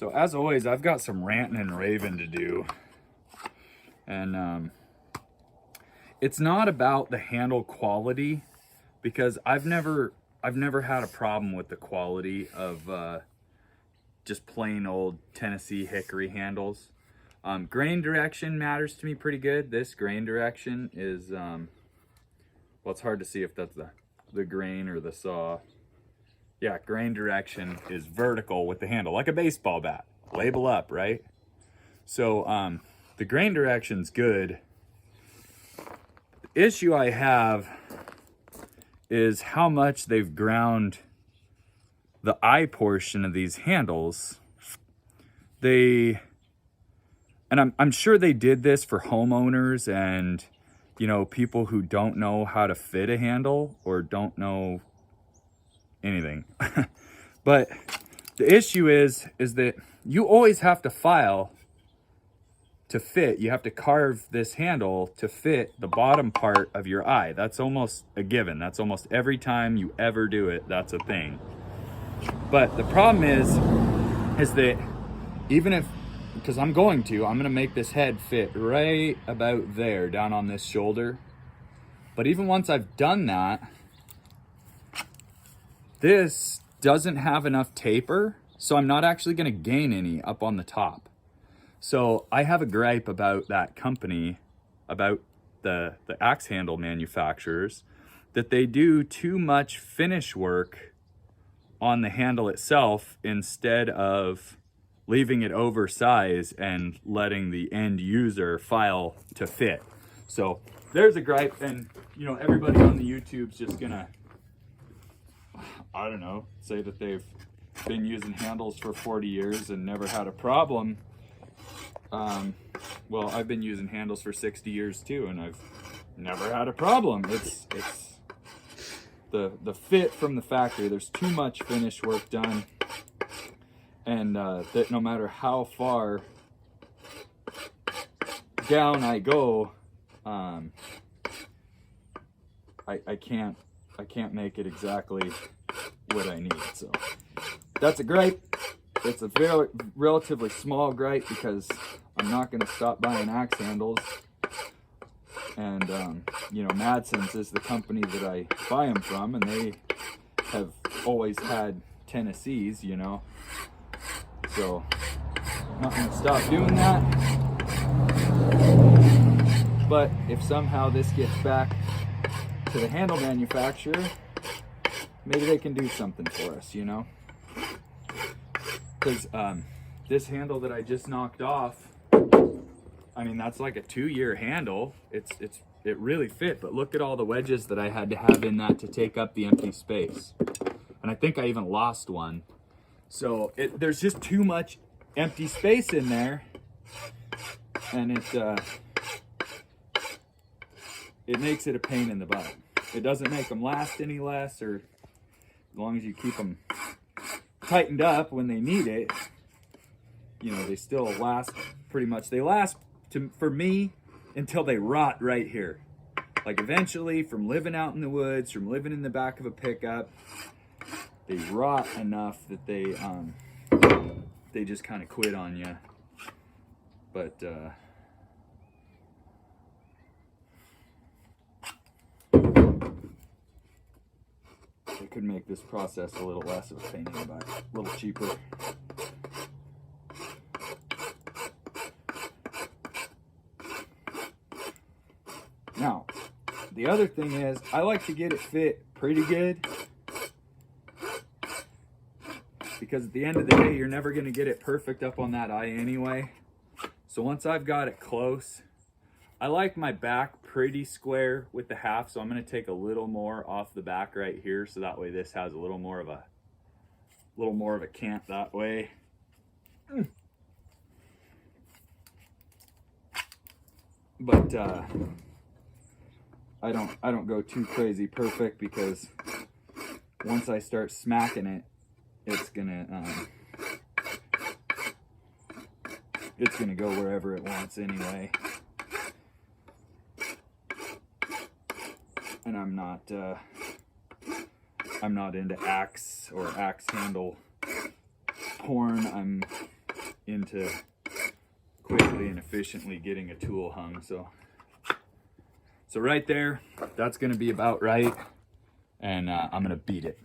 So as always, I've got some ranting and raving to do. And it's not about the handle quality, because I've never had a problem with the quality of just plain old Tennessee hickory handles. Grain direction matters to me pretty good. This grain direction is, well, it's hard to see if that's the grain or the saw. Yeah, grain direction is vertical with the handle, like a baseball bat. Label up, right? So the grain direction's good. The issue I have is how much they've ground the eye portion of these handles. And I'm sure they did this for homeowners and, you know, people who don't know how to fit a handle or don't know anything. But the issue is that you always have to file to fit. You have to carve this handle to fit the bottom part of your eye. That's almost a given. That's almost every time you ever do it, that's a thing. But the problem is that even if, because I'm going to make this head fit right about there, down on this shoulder. But even once I've done that, this doesn't have enough taper, so I'm not actually going to gain any up on the top. So I have a gripe about that company, about the axe handle manufacturers, that they do too much finish work on the handle itself instead of leaving it oversized and letting the end user file to fit. So there's a gripe, and you know, everybody on the YouTube's just gonna, I don't know, say that they've been using handles for 40 years and never had a problem. Well, I've been using handles for 60 years too, and I've never had a problem. It's the fit from the factory. There's too much finish work done, and that no matter how far down I go, I can't make it exactly what I need. So that's a gripe. It's a very relatively small gripe because I'm not going to stop buying axe handles. And you know, Madsen's is the company that I buy them from, and they have always had Tennessees, you know. So I'm not going to stop doing that. But if somehow this gets back to the handle manufacturer, maybe they can do something for us, you know. Because this handle that I just knocked off, I mean, that's like a 2-year handle. It really fit, but look at all the wedges that I had to have in that to take up the empty space. And I think I even lost one. So there's just too much empty space in there, and it makes it a pain in the butt. It doesn't make them last any less, or as long as you keep them tightened up when they need it, you know, they still last pretty much. They last for me until they rot right here. Like eventually, from living out in the woods, from living in the back of a pickup, they rot enough that they just kind of quit on you. But they could make this process a little less of a pain in the butt, a little cheaper. Now, the other thing is, I like to get it fit pretty good, because at the end of the day, you're never going to get it perfect up on that eye anyway. So once I've got it close, I like my back pretty square with the half, so I'm going to take a little more off the back right here, so that way this has a little more of a cant that way. But I don't go too crazy perfect, because once I start smacking it, it's gonna go wherever it wants anyway. And I'm not into axe or axe handle porn. into quickly and efficiently getting a tool hung. So right there, that's gonna be about right. And I'm gonna beat it.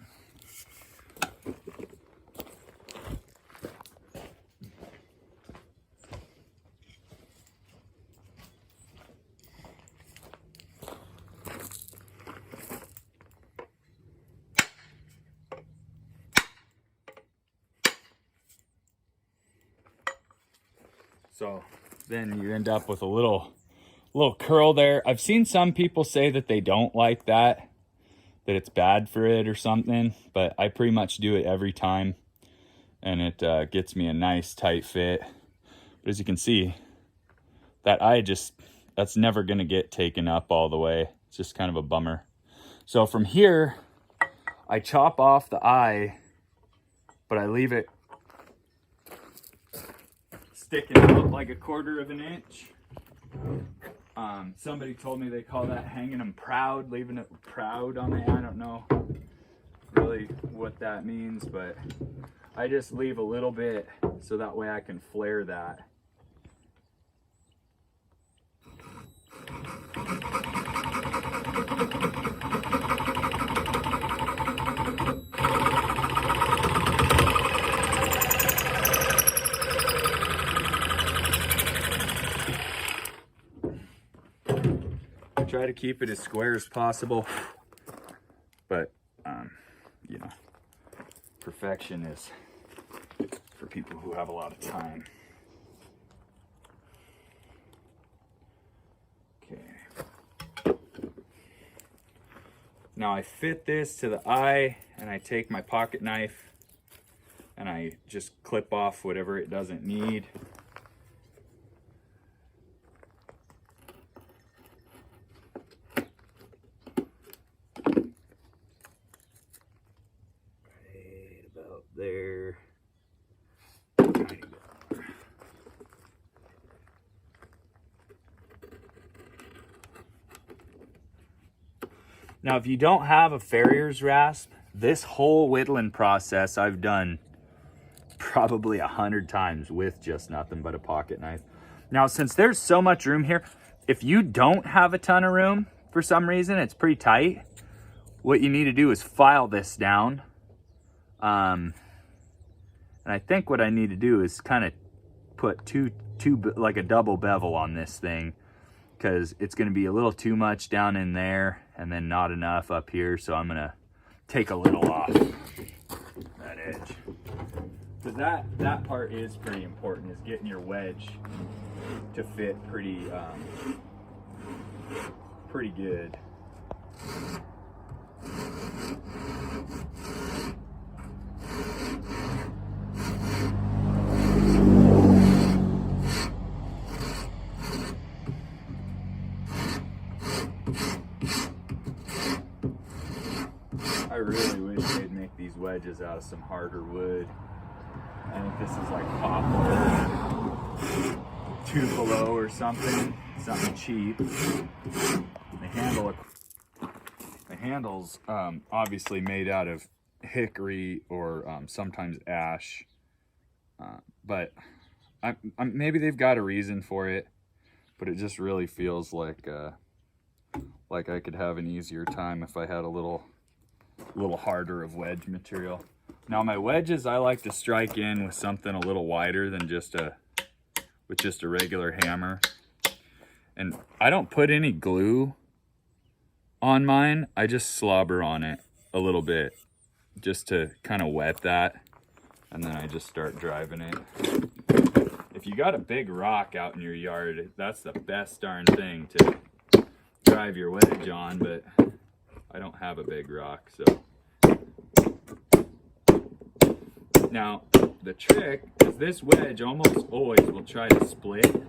So then you end up with a little curl there. I've seen some people say that they don't like that it's bad for it or something, but I pretty much do it every time, and it gets me a nice tight fit. But as you can see, that eye that's never gonna get taken up all the way. It's just kind of a bummer. So from here, I chop off the eye, but I leave it sticking out like 1/4 of an inch. Somebody told me they call that hanging them proud, leaving it proud on the eye. I don't know really what that means, but I just leave a little bit so that way I can flare that. Try to keep it as square as possible, but you know, perfection is for people who have a lot of time. Okay. Now I fit this to the eye, and I take my pocket knife and I just clip off whatever it doesn't need. There. Now, if you don't have a farrier's rasp, this whole whittling process I've done probably 100 times with just nothing but a pocket knife. Now, since there's so much room here, if you don't have a ton of room for some reason, it's pretty tight, what you need to do is file this down. And I think what I need to do is kind of put two like a double bevel on this thing, because it's going to be a little too much down in there and then not enough up here. So I'm going to take a little off that edge, because that part is pretty important, is getting your wedge to fit pretty good. I really wish they'd make these wedges out of some harder wood. I think this is like poplar, Tupelo or something cheap. The handle's obviously made out of hickory or sometimes ash, but maybe they've got a reason for it, but it just really feels like I could have an easier time if I had a little harder of wedge material. Now my wedges, I like to strike in with something a little wider than just a regular hammer. And I don't put any glue on mine. I just slobber on it a little bit just to kind of wet that, and then I just start driving it. If you got a big rock out in your yard, that's the best darn thing to drive your wedge on, but I don't have a big rock, so. Now, the trick is this wedge almost always will try to split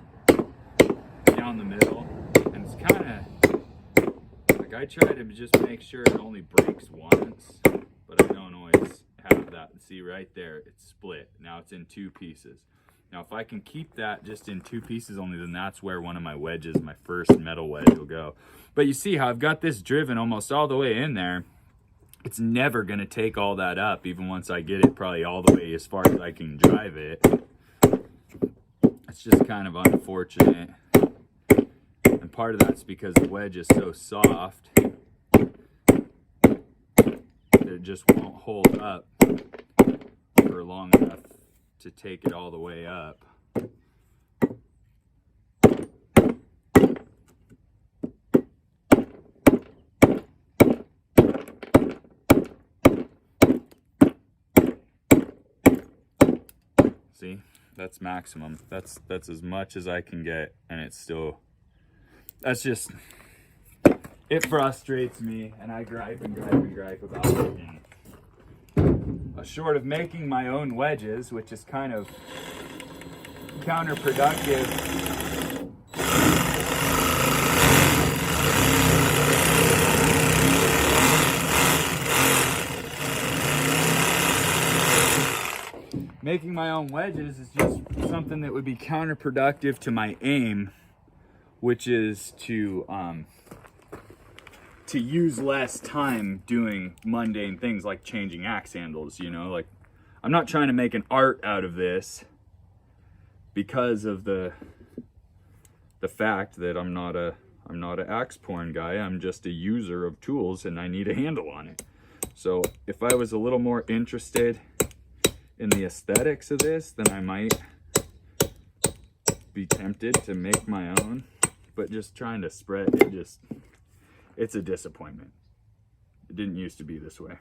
down the middle, and it's kind of, like, I try to just make sure it only breaks once, but I don't always have that. See right there, it's split. Now it's in 2 pieces. Now, if I can keep that just in 2 pieces only, then that's where one of my wedges, my first metal wedge, will go. But you see how I've got this driven almost all the way in there. It's never going to take all that up, even once I get it probably all the way as far as I can drive it. It's just kind of unfortunate. And part of that's because the wedge is so soft that it just won't hold up for long enough to take it all the way up. See, that's maximum. That's as much as I can get, and it's still, that's just, it frustrates me, and I gripe and gripe and gripe about it. And short of making my own wedges, which is kind of counterproductive, making my own wedges is just something that would be counterproductive to my aim, which is to use less time doing mundane things like changing axe handles. You know, like, I'm not trying to make an art out of this because of the fact that I'm not an axe porn guy. I'm just a user of tools, and I need a handle on it. So if I was a little more interested in the aesthetics of this, then I might be tempted to make my own. But just trying to spread it, it's a disappointment. It didn't used to be this way.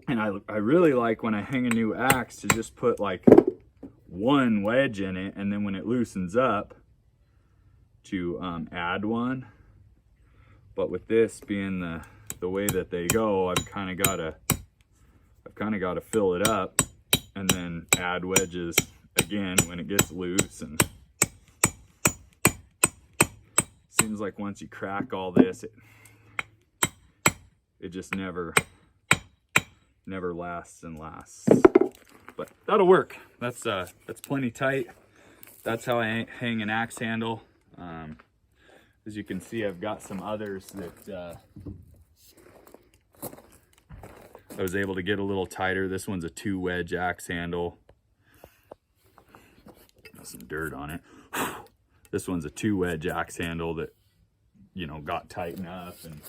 And I really like when I hang a new axe to just put like one wedge in it, and then when it loosens up to add one. But with this being the way that they go, I've kind of got to fill it up and then add wedges again when it gets loose. And seems like once you crack all this, it just never lasts and lasts. But that'll work. That's plenty tight. That's how I hang an axe handle. As you can see, I've got some others that I was able to get a little tighter. This one's a 2-wedge axe handle. Got some dirt on it. This one's a 2-wedge axe handle that, you know, got tight enough. And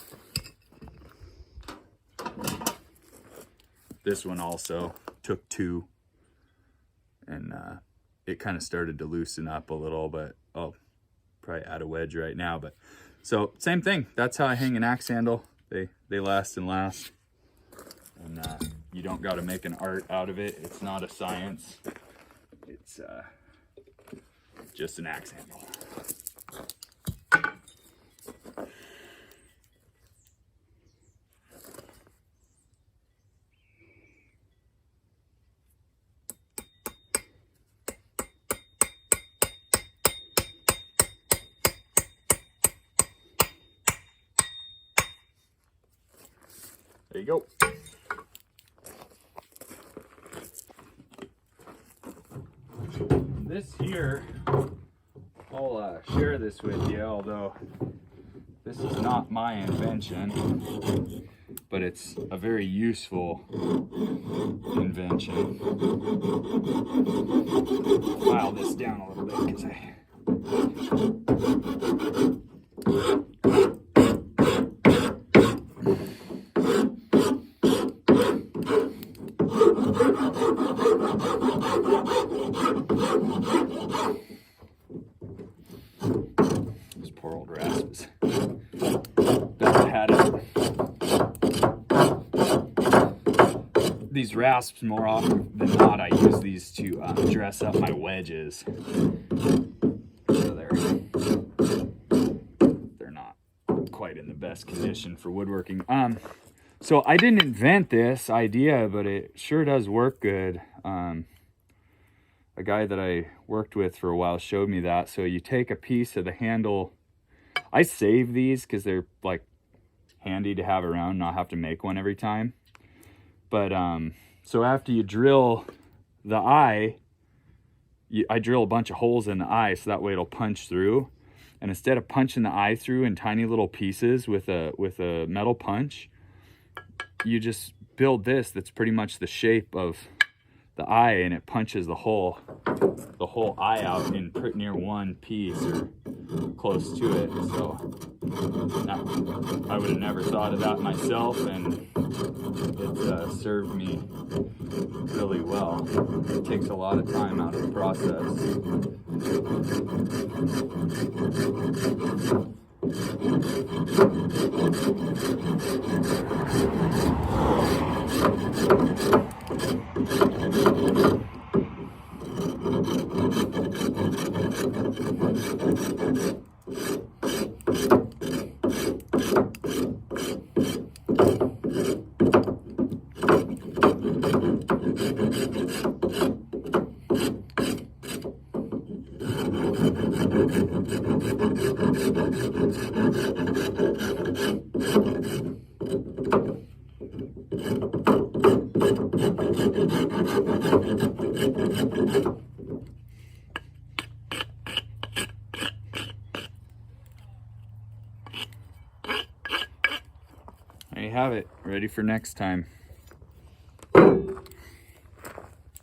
this one also took 2, and it kind of started to loosen up a little, but I'll probably add a wedge right now. But so same thing. That's how I hang an axe handle. They last and last, and you don't got to make an art out of it. It's not a science. It's just an axe handle. There you go. This here, I'll share this with you, although this is not my invention, but it's a very useful invention. File this down a little bit because this poor old rasp is bad had it. These rasps, more often than not, I use these to dress up my wedges. So they're not quite in the best condition for woodworking. So I didn't invent this idea, but it sure does work good. A guy that I worked with for a while showed me that. So you take a piece of the handle. I save these because they're like handy to have around, not have to make one every time. But so after you drill the eye, I drill a bunch of holes in the eye so that way it'll punch through. And instead of punching the eye through in tiny little pieces with a metal punch, you just build this that's pretty much the shape of the eye, and it punches the whole eye out in pretty near one piece or close to it. So I would have never thought of that myself, and it served me really well. It takes a lot of time out of the process. There you have it, ready for next time.